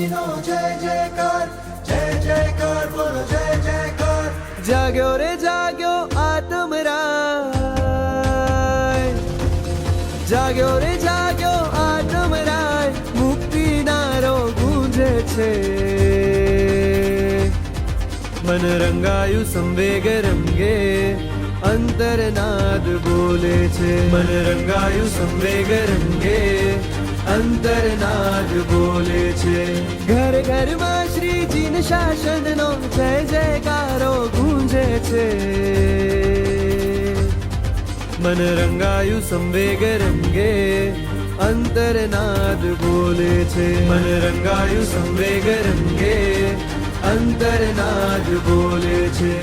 મુક્તિનો જય જયકાર, જય જયકાર બોલો જય જયકાર. જાગ્યો રે જાગ્યો આત્મરાય, જાગ્યો રે જાગ્યો આત્મરાય, મુક્તિનારો ગુંજે છે. મન રંગાયું સંવેગ રંગે, અંતરનાદ બોલે છે. મન રંગાયું સંવેગ રંગે, અંતરનાદ બોલે છે. ઘર ઘરમાં શ્રીજીન શાસનનો જય જયકારો ગુંજે છે. મન રંગાયું સંવેગ રંગે, અંતરનાદ બોલે છે. મન રંગાયું સંવેગ રંગે, અંતરનાદ બોલે છે.